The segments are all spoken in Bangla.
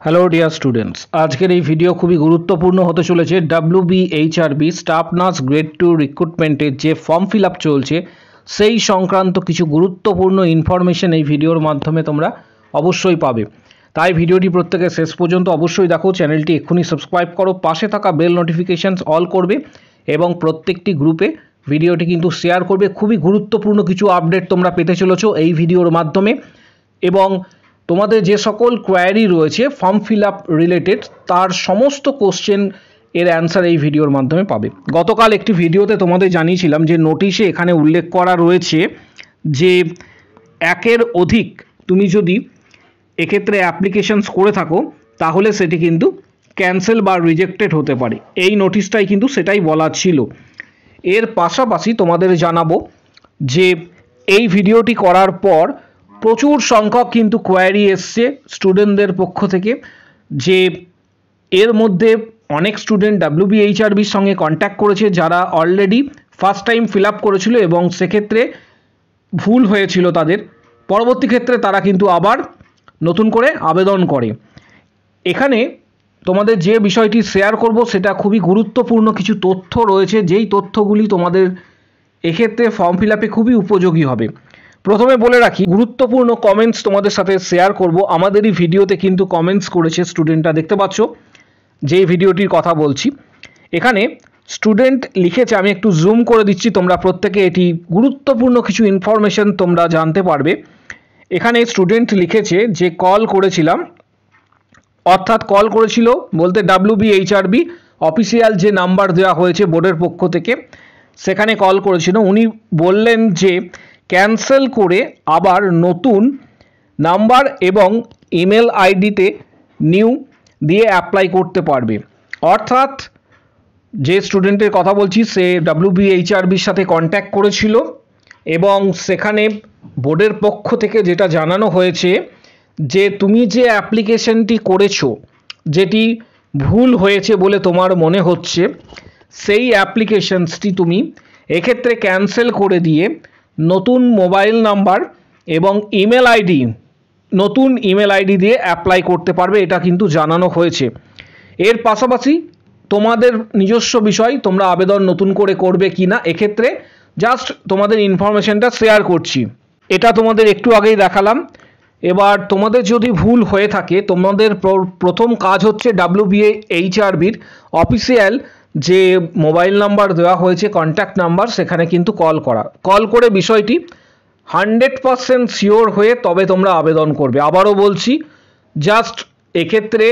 হ্যালো ডিয়ার স্টুডেন্টস, আজকের এই ভিডিও খুবই গুরুত্বপূর্ণ হতে চলেছে। WBHRB স্টাফ নার্স গ্রেড 2 রিক্রুটমেন্টের যে ফর্ম ফিল আপ চলছে সেই সংক্রান্ত কিছু গুরুত্বপূর্ণ ইনফরমেশন এই ভিডিওর মাধ্যমে তোমরা অবশ্যই পাবে। তাই ভিডিওটি প্রত্যেকে শেষ পর্যন্ত অবশ্যই দেখো। চ্যানেলটি এক্ষুনি সাবস্ক্রাইব করো, পাশে থাকা বেল নোটিফিকেশানস অল করবে এবং প্রত্যেকটি গ্রুপে ভিডিওটি কিন্তু শেয়ার করবে। খুবই গুরুত্বপূর্ণ কিছু আপডেট তোমরা পেতে চলেছো এই ভিডিওর মাধ্যমে এবং তোমাদের যে সকল কোয়ারি রয়েছে ফর্ম ফিল আপ রিলেটেড তার সমস্ত কোশ্চেন এর অ্যান্সার এই ভিডিওর মাধ্যমে পাবে। গতকাল একটি ভিডিওতে তোমাদের জানিয়েছিলাম যে নোটিশে এখানে উল্লেখ করা রয়েছে যে একের অধিক তুমি যদি এক্ষেত্রে অ্যাপ্লিকেশনস করে থাকো তাহলে সেটি কিন্তু ক্যান্সেল বা রিজেক্টেড হতে পারে। এই নোটিশটাই কিন্তু সেটাই বলা ছিল। এর পাশাপাশি তোমাদের জানাবো যে এই ভিডিওটি করার পর প্রচুর সংখ্যক কিন্তু কোয়ারি এসছে স্টুডেন্টদের পক্ষ থেকে যে এর মধ্যে অনেক স্টুডেন্ট WBHRBর সঙ্গে কন্ট্যাক্ট করেছে যারা already first time fill up করেছিল এবং সেক্ষেত্রে ভুল হয়েছিল তাদের। পরবর্তী ক্ষেত্রে তারা কিন্তু আবার নতুন করে আবেদন করে। এখানে তোমাদের যে বিষয়টি শেয়ার করব সেটা খুবই গুরুত্বপূর্ণ কিছু তথ্য রয়েছে, যেই তথ্যগুলি তোমাদের এক্ষেত্রে ফর্ম ফিল আপে খুবই উপযোগী হবে। প্রথমে বলে রাখি, গুরুত্বপূর্ণ কমেন্টস তোমাদের সাথে শেয়ার করব। আমাদেরই ভিডিওতে কিন্তু কমেন্টস করেছে স্টুডেন্টরা, দেখতে পাচ্ছ যেই ভিডিওটির কথা বলছি। এখানে স্টুডেন্ট লিখেছে, আমি একটু জুম করে দিচ্ছি, তোমরা প্রত্যেকে এটি গুরুত্বপূর্ণ কিছু ইনফরমেশন তোমরা জানতে পারবে। এখানে স্টুডেন্ট লিখেছে যে কল করেছিলাম, অর্থাৎ কল করেছিল বলতে WBHRB অফিসিয়াল যে নাম্বার দেওয়া হয়েছে বোর্ডের পক্ষ থেকে সেখানে কল করেছিল। উনি বললেন যে ক্যান্সেল করে আবার নতুন নাম্বার এবং ইমেল আইডিতে নিউ দিয়ে অ্যাপ্লাই করতে পারবে। অর্থাৎ যে স্টুডেন্টের কথা বলছি সে WBHRBর সাথে কন্ট্যাক্ট করেছিল এবং সেখানে বোর্ডের পক্ষ থেকে যেটা জানানো হয়েছে যে তুমি যে অ্যাপ্লিকেশনটি করেছো যেটি ভুল হয়েছে বলে তোমার মনে হচ্ছে সেই অ্যাপ্লিকেশনসটি তুমি এক্ষেত্রে ক্যান্সেল করে দিয়ে নতুন মোবাইল নাম্বার এবং ইমেল আইডি, নতুন ইমেল আইডি দিয়ে অ্যাপ্লাই করতে পারবে, এটা কিন্তু জানানো হয়েছে। এর পাশাপাশি তোমাদের নিজস্ব বিষয় তোমরা আবেদন নতুন করে করবে কি না, এক্ষেত্রে জাস্ট তোমাদের ইনফরমেশনটা শেয়ার করছি। এটা তোমাদের একটু আগেই দেখালাম। এবার তোমাদের যদি ভুল হয়ে থাকে তোমাদের প্রথম কাজ হচ্ছে WBHRBর অফিসিয়াল যে মোবাইল নাম্বার দেওয়া হয়েছে কন্ট্যাক্ট নাম্বার সেখানে কিন্তু কল করে বিষয়টি 100% শিওর হয়ে তবে তোমরা আবেদন করবে। আবারও বলছি, জাস্ট এক্ষেত্রে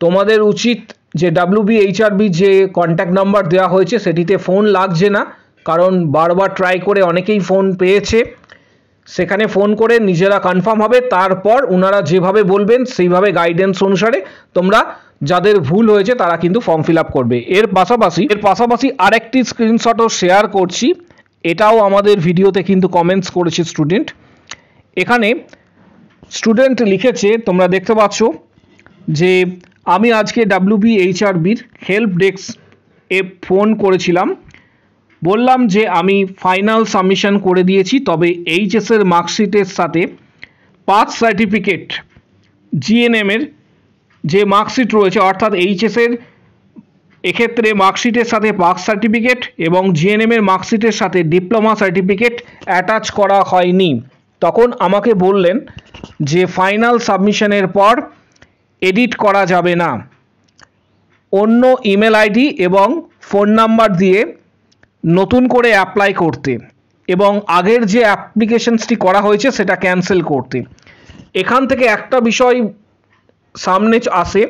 তোমাদের উচিত যে WBHRB যে কন্ট্যাক্ট নাম্বার দেওয়া হয়েছে সেটিতে ফোন লাগছে না, কারণ বারবার ট্রাই করে অনেকেই ফোন পেয়েছে। সেখানে ফোন করে নিজেরা কনফার্ম হবে, তারপর ওনারা যেভাবে বলবেন সেইভাবে গাইডেন্স অনুসারে তোমরা যাদের ভুল হয়েছে তারা কিন্তু ফর্ম ফিল আপ করবে। এর পাশাপাশি আরেকটি স্ক্রিনশটও শেয়ার করছি, এটাও আমাদের ভিডিওতে কিন্তু কমেন্টস করেছে স্টুডেন্ট। এখানে স্টুডেন্ট লিখেছে, তোমরা দেখতে পাচ্ছ যে আমি আজকে WBHRBর হেল্প ডেস্কে ফোন করেছিলাম, বললাম যে আমি ফাইনাল সাবমিশন করে দিয়েছি, তবে এইচএসের মার্কশিটের সাথে পাস সার্টিফিকেট GNMের যে মার্কশিট রয়েছে অর্থাৎ এইচএসের এক্ষেত্রে মার্কশিটের সাথে পাস সার্টিফিকেট এবং GNMের মার্কশিটের সাথে ডিপ্লোমা সার্টিফিকেট অ্যাটাচ করা হয়নি। তখন আমাকে বললেন যে ফাইনাল সাবমিশনের পর এডিট করা যাবে না, অন্য ইমেল আইডি এবং ফোন নাম্বার দিয়ে নতুন করে অ্যাপ্লাই করতে এবং আগের যে অ্যাপ্লিকেশনসটি করা হয়েছে সেটা ক্যান্সেল করতে। এখান থেকে একটা বিষয় সামনে আসে,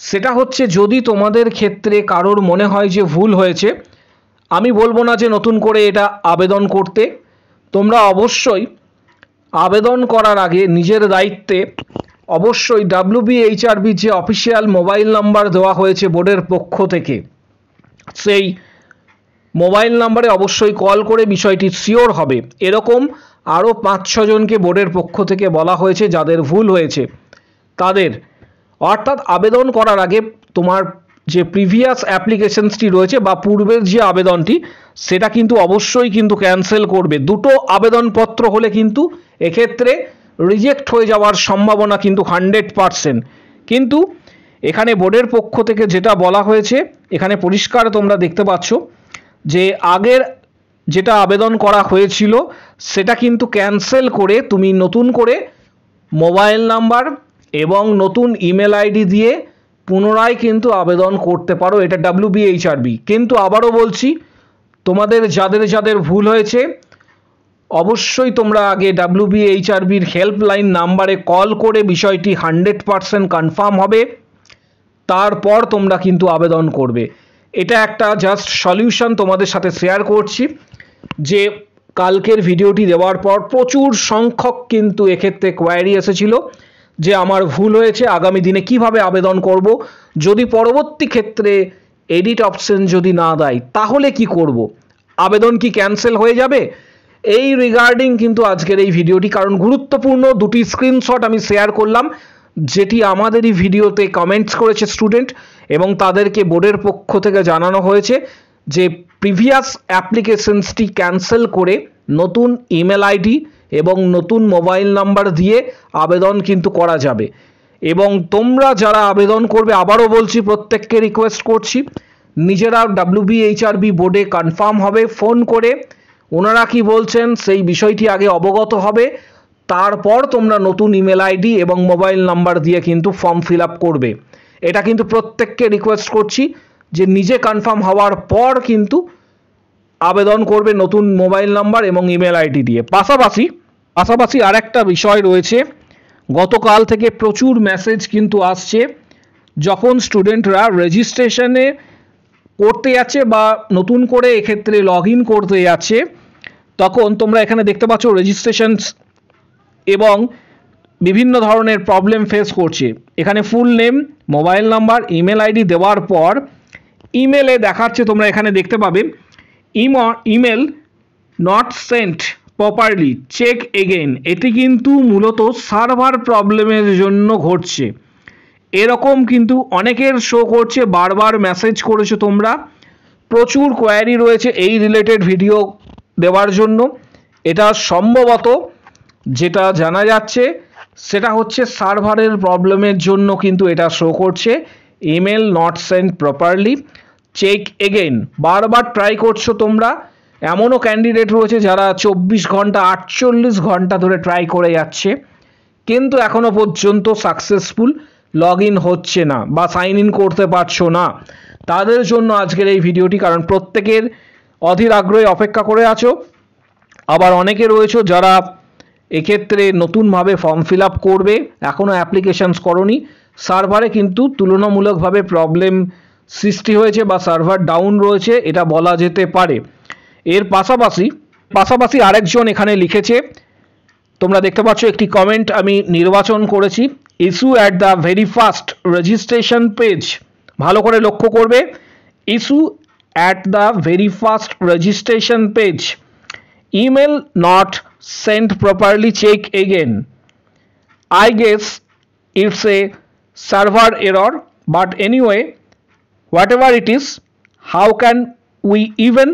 সেটা হচ্ছে যদি তোমাদের ক্ষেত্রে কারোর মনে হয় যে ভুল হয়েছে, আমি বলবো না যে নতুন করে এটা আবেদন করতে। তোমরা অবশ্যই আবেদন করার আগে নিজের দায়িত্বে অবশ্যই WBHRB যে অফিসিয়াল মোবাইল নাম্বার দেওয়া হয়েছে বোর্ডের পক্ষ থেকে সেই মোবাইল নাম্বারে অবশ্যই কল করে বিষয়টি শিওর হবে। এরকম আরও 5-6 জনকে বোর্ডের পক্ষ থেকে বলা হয়েছে যাদের ভুল হয়েছে তাদের। অর্থাৎ আবেদন করার আগে তোমার যে প্রিভিয়াস অ্যাপ্লিকেশনসটি রয়েছে বা পূর্বের যে আবেদনটি সেটা কিন্তু অবশ্যই কিন্তু ক্যান্সেল করবে। দুটো আবেদনপত্র হলে কিন্তু এক্ষেত্রে রিজেক্ট হয়ে যাওয়ার সম্ভাবনা কিন্তু 100%। কিন্তু এখানে বোর্ডের পক্ষ থেকে যেটা বলা হয়েছে এখানে পরিষ্কার তোমরা দেখতে পাচ্ছ যে আগের যেটা আবেদন করা হয়েছিল সেটা কিন্তু ক্যান্সেল করে তুমি নতুন করে মোবাইল নাম্বার এবং নতুন ইমেল আইডি দিয়ে পুনরায় কিন্তু আবেদন করতে পারো। এটা WBHRB। কিন্তু আবারও বলছি, তোমাদের যাদের যাদের ভুল হয়েছে অবশ্যই তোমরা আগে WBHRBর হেল্পলাইন নাম্বারে কল করে বিষয়টি 100% কনফার্ম হবে, তারপর তোমরা কিন্তু আবেদন করবে। এটা একটা জাস্ট সলিউশন তোমাদের সাথে শেয়ার করছি যে কালকের ভিডিওটি দেওয়ার পর প্রচুর সংখ্যক কিন্তু এক্ষেত্রে কোয়ারি এসেছিল যে আমার ভুল হয়েছে, আগামী দিনে কিভাবে আবেদন করব, যদি পরবর্তী ক্ষেত্রে এডিট অপশন যদি না দেয় তাহলে কি করব, আবেদন কি ক্যান্সেল হয়ে যাবে। এই রিগার্ডিং কিন্তু আজকের এই ভিডিওটি, কারণ গুরুত্বপূর্ণ দুটি স্ক্রিনশট আমি শেয়ার করলাম যেটি আমাদেরই ভিডিওতে কমেন্টস করেছে স্টুডেন্ট, এবং তাদেরকে বোর্ডের পক্ষ থেকে জানানো হয়েছে যে প্রিভিয়াস অ্যাপ্লিকেশনসটি ক্যান্সেল করে নতুন ইমেল আইডি এবং নতুন মোবাইল নাম্বার দিয়ে আবেদন কিন্তু করা যাবে। এবং তোমরা যারা আবেদন করবে, আবারও বলছি, প্রত্যেককে রিকোয়েস্ট করছি নিজেরা WBHRB বোর্ডে কনফার্ম হবে, ফোন করে ওনারা কি বলছেন সেই বিষয়টি আগে অবগত হবে, তারপর তোমরা নতুন ইমেল আইডি এবং মোবাইল নাম্বার দিয়ে কিন্তু ফর্ম ফিল আপ করবে। এটা কিন্তু প্রত্যেককে রিকোয়েস্ট করছি যে নিজে কনফার্ম হওয়ার পর কিন্তু আবেদন করবে নতুন মোবাইল নাম্বার এবং ইমেল আইডি দিয়ে। পাশাপাশি আরেকটা বিষয় রয়েছে, গতকাল থেকে প্রচুর মেসেজ কিন্তু আসছে যখন স্টুডেন্টরা রেজিস্ট্রেশনে করতে যাচ্ছে বা নতুন করে এক্ষেত্রে লগ ইন করতে যাচ্ছে, তখন তোমরা এখানে দেখতে পাচ্ছ রেজিস্ট্রেশন এবং বিভিন্ন ধরনের প্রবলেম ফেস করছে। এখানে full name, mobile number, email ID দেওয়ার পর ইমেলে দেখাচ্ছে, তোমরা এখানে দেখতে পাবে email not sent properly, check again. এটি কিন্তু মূলত সার্ভার প্রবলেমের জন্য ঘটছে, এরকম কিন্তু অনেকের শো করছে। বারবার মেসেজ করেছো তোমরা, প্রচুর কোয়ারি রয়েছে এই রিলেটেড ভিডিও দেওয়ার জন্য। এটা সম্ভবত যেটা জানা যাচ্ছে সেটা হচ্ছে সার্ভারের প্রবলেমের জন্য কিন্তু এটা শো করছে, email not sent properly, check again. বারবার ট্রাই করছো তোমরা, এমনও ক্যান্ডিডেট রয়েছে যারা 24 ঘন্টা 48 ঘন্টা ধরে ট্রাই করে যাচ্ছে কিন্তু এখনো পর্যন্ত সাকসেসফুল লগ ইন হচ্ছে না বা সাইন ইন করতে পারছো না। তাদের জন্য আজকের এই ভিডিওটি, কারণ প্রত্যেকের অধীর আগ্রহে অপেক্ষা করে আছো। আবার অনেকে রয়েছে যারা এক্ষেত্রে নতুনভাবে ফর্ম ফিল আপ করবে, এখনও অ্যাপ্লিকেশনস করনি, সার্ভারে কিন্তু তুলনামূলকভাবে প্রবলেম সৃষ্টি হয়েছে বা সার্ভার ডাউন রয়েছে, এটা বলা যেতে পারে। এর পাশাপাশি আরেকজন এখানে লিখেছে, তোমরা দেখতে পাচ্ছ একটি কমেন্ট আমি নির্বাচন করেছি, issue at the very first registration page. ভালো করে লক্ষ্য করবে, issue at the very first registration page, email not sent properly, check again. I guess it's a server error, but anyway, whatever it is, how can we even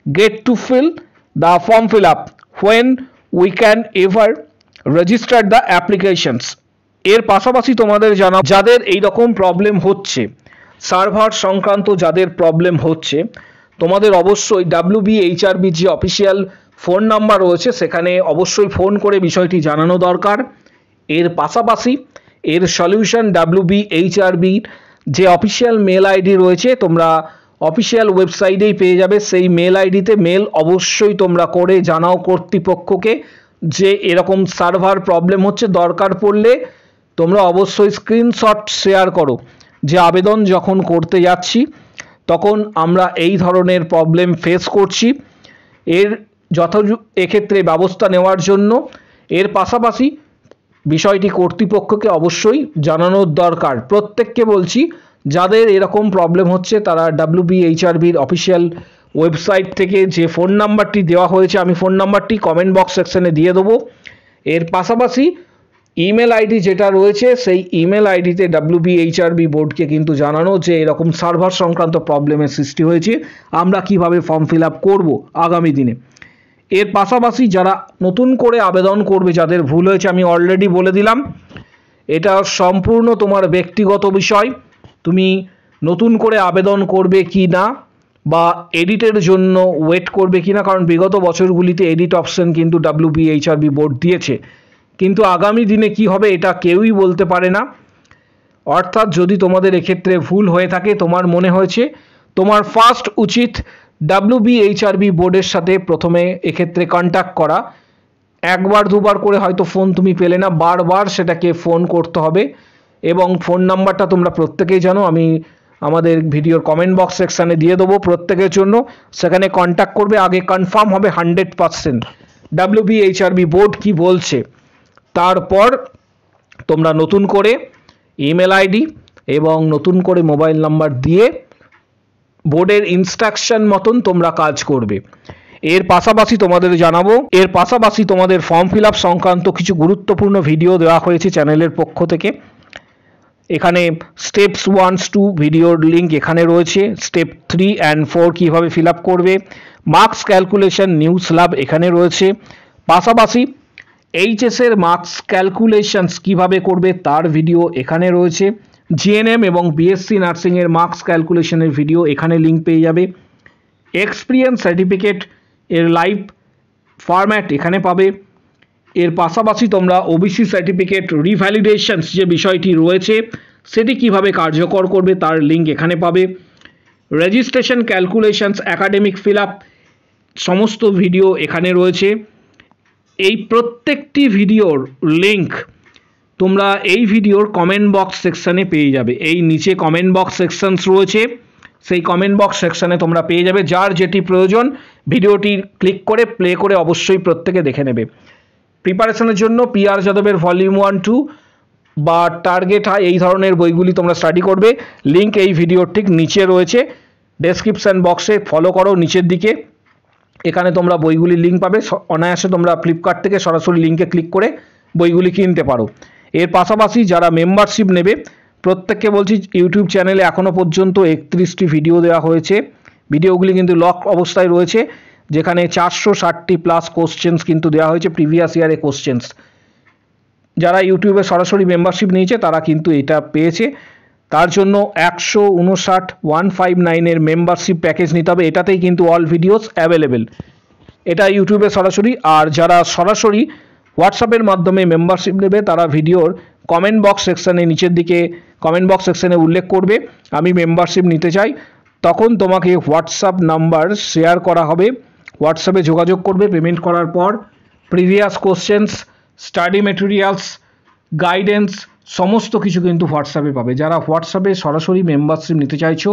get to fill the form fill up when we can ever register the applications? এর পাশাপাশি তোমাদের জানা, যাদের এই রকম প্রবলেম হচ্ছে, সার্ভার সংক্রান্ত যাদের প্রবলেম হচ্ছে, তোমাদের অবশ্যই WBHRB যে অফিসিয়াল ফোন নাম্বার রয়েছে সেখানে অবশ্যই ফোন করে বিষয়টি জানানো দরকার। এর পাশাপাশি এর সলিউশন WBHRB যে অফিসিয়াল মেল আইডি রয়েছে, তোমরা অফিসিয়াল ওয়েবসাইটেই পেয়ে যাবে। সেই মেল আইডিতে মেল অবশ্যই তোমরা করে জানাও কর্তৃপক্ষকে যে এরকম সার্ভার প্রবলেম হচ্ছে। দরকার পড়লে তোমরা অবশ্যই স্ক্রিনশট শেয়ার করো যে আবেদন যখন করতে যাচ্ছি তখন আমরা এই ধরনের প্রবলেম ফেস করছি, এর এক্ষেত্রে ব্যবস্থা নেওয়ার জন্য। এর পাশাপাশি বিষয়টি কর্তৃপক্ষকে অবশ্যই জানানোর দরকার। প্রত্যেককে বলছি যাদের এরকম প্রবলেম হচ্ছে তারা WBHRBর অফিসিয়াল ওয়েবসাইট থেকে যে ফোন নাম্বারটি দেওয়া হয়েছে, আমি ফোন নাম্বারটি কমেন্ট বক্স সেকশনে দিয়ে দেবো। এর পাশাপাশি ইমেল আইডি যেটা রয়েছে সেই ইমেল আইডিতে WBHRB বোর্ডকে কিন্তু জানানো যে এরকম সার্ভার সংক্রান্ত প্রবলেমের সৃষ্টি হয়েছে, আমরা কিভাবে ফর্ম ফিল আপ করবো আগামী দিনে। এর পাশাপাশি যারা নতুন করে আবেদন করবে, যাদের ভুল হয়েছে, আমি অলরেডি বলে দিলাম এটা সম্পূর্ণ তোমার ব্যক্তিগত বিষয়। তুমি নতুন করে আবেদন করবে কি না বা এডিটের জন্য ওয়েট করবে কি না, কারণ বিগত বছরগুলিতে এডিট অপশন কিন্তু WBHRB বোর্ড দিয়েছে, কিন্তু আগামী দিনে কি হবে এটা কেউই বলতে পারে না। অর্থাৎ যদি তোমাদের এক্ষেত্রে ভুল হয়ে থাকে, তোমার মনে হয়েছে, তোমার ফার্স্ট উচিত WBHRB বোর্ডের সাথে প্রথমে এক্ষেত্রে কন্ট্যাক্ট করা। একবার দুবার করে হয়তো ফোন তুমি পেলে না, বারবার সেটাকে ফোন করতে হবে এবং ফোন নাম্বারটা তোমরা প্রত্যেকেই জানো, আমি আমাদের ভিডিওর কমেন্ট বক্স সেকশানে দিয়ে দেবো প্রত্যেকের জন্য। সেখানে কন্ট্যাক্ট করবে, আগে কনফার্ম হবে 100% WBHRB বোর্ড কি বলছে, তারপর তোমরা নতুন করে ইমেল আইডি এবং নতুন করে মোবাইল নাম্বার দিয়ে বোর্ডের ইনস্ট্রাকশন মতন তোমরা কাজ করবে। এর পাশাপাশি তোমাদের ফর্ম ফিল আপ সংক্রান্ত কিছু গুরুত্বপূর্ণ ভিডিও দেওয়া হয়েছে চ্যানেলের পক্ষ থেকে। এখানে স্টেপস 1-2 ভিডিওর লিঙ্ক এখানে রয়েছে, স্টেপ 3 and 4 কীভাবে ফিল আপ করবে, মার্কস ক্যালকুলেশন নিউজ ল্যাব এখানে রয়েছে, পাশাপাশি এইচএসের মার্কস ক্যালকুলেশনস কীভাবে করবে তার ভিডিও এখানে রয়েছে, জিএনএম এবং বিএসসি নার্সিংয়ের মার্কস ক্যালকুলেশনের ভিডিও এখানে লিঙ্ক পেয়ে যাবে, এক্সপিরিয়েন্স সার্টিফিকেট এর লাইভ ফরম্যাট এখানে পাবে। এর পাশাপাশি তোমরা ওবিসি সার্টিফিকেট রিভ্যালিডেশনস যে বিষয়টি রয়েছে সেটি কিভাবে কার্যকর করবে তার লিঙ্ক এখানে পাবে, registration calculations academic fill up সমস্ত ভিডিও এখানে রয়েছে। এই প্রত্যেকটি ভিডিওর লিঙ্ক তোমরা এই ভিডিওর কমেন্ট বক্স সেকশানে পেয়ে যাবে। এই নিচে কমেন্ট বক্স সেকশনস রয়েছে, সেই কমেন্ট বক্স সেকশানে তোমরা পেয়ে যাবে। যার যেটি প্রয়োজন ভিডিওটি ক্লিক করে প্লে করে অবশ্যই প্রত্যেকে দেখে নেবে। প্রিপারেশনের জন্য PR যাদবের ভলিউম 1-2 বা টার্গেট হাই এই ধরনের বইগুলি তোমরা স্টাডি করবে। লিঙ্ক এই ভিডিওর ঠিক নিচে রয়েছে, ডেসক্রিপশান বক্সে ফলো করো নিচের দিকে, এখানে তোমরা বইগুলির লিঙ্ক পাবে। অনায়াসে তোমরা ফ্লিপকার্ট থেকে সরাসরি লিঙ্কে ক্লিক করে বইগুলি কিনতে পারো। এর পাশাপাশি যারা মেম্বারশিপ নেবে প্রত্যেককে বলছি, ইউটিউব চ্যানেলে এখনও পর্যন্ত 31টি ভিডিও দেওয়া হয়েছে, ভিডিওগুলি কিন্তু লক অবস্থায় রয়েছে, যেখানে 460টি প্লাস কোশ্চেন্স কিন্তু দেওয়া হয়েছে, প্রিভিয়াস ইয়ারে কোশ্চেন্স। যারা ইউটিউবে সরাসরি মেম্বারশিপ নিয়েছে তারা কিন্তু এটা পেয়েছে। তার জন্য 159 মেম্বারশিপ প্যাকেজ নিতে হবে, এটাতেই কিন্তু অল ভিডিওস অ্যাভেলেবেল। এটা ইউটিউবে সরাসরি। আর যারা সরাসরি হোয়াটসঅ্যাপের মাধ্যমে মেম্বারশিপ নেবে তারা ভিডিওর কমেন্ট বক্স সেকশানে নিচের দিকে কমেন্ট বক্স সেকশানে উল্লেখ করবে আমি মেম্বারশিপ নিতে চাই, তখন তোমাকে হোয়াটসঅ্যাপ নাম্বার শেয়ার করা হবে, হোয়াটসঅ্যাপে যোগাযোগ করবে। পেমেন্ট করার পর previous questions, study materials, guidance সমস্ত কিছু কিন্তু হোয়াটসঅ্যাপে পাবে। যারা হোয়াটসঅ্যাপে সরাসরি মেম্বারশিপ নিতে চাইছো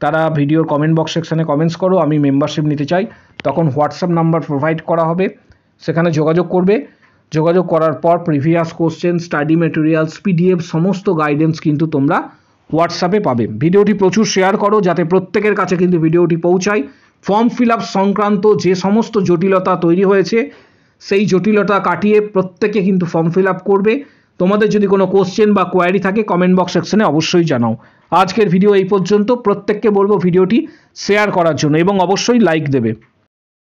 তারা ভিডিওর কমেন্ট বক্স সেকশানে কমেন্টস করো আমি মেম্বারশিপ নিতে চাই, তখন হোয়াটসঅ্যাপ নাম্বার প্রোভাইড করা হবে, সেখানে যোগাযোগ করবে। যোগাযোগ করার পর previous question, study materials, PDF সমস্ত গাইডেন্স কিন্তু তোমরা হোয়াটসঅ্যাপে পাবে। ভিডিওটি প্রচুর শেয়ার করো যাতে প্রত্যেকের কাছে কিন্তু ভিডিওটি পৌঁছায়। ফর্ম ফিল আপ সংক্রান্ত যে সমস্ত জটিলতা তৈরি হয়েছে সেই জটিলতা কাটিয়ে প্রত্যেকে কিন্তু ফর্ম ফিল আপ করবে। তোমাদের যদি কোনো কোশ্চেন বা কোয়ারি থাকে কমেন্ট বক্স সেকশনে অবশ্যই জানাও। আজকের ভিডিও এই পর্যন্ত, প্রত্যেককে বলবো ভিডিওটি শেয়ার করার জন্য এবং অবশ্যই লাইক দেবে।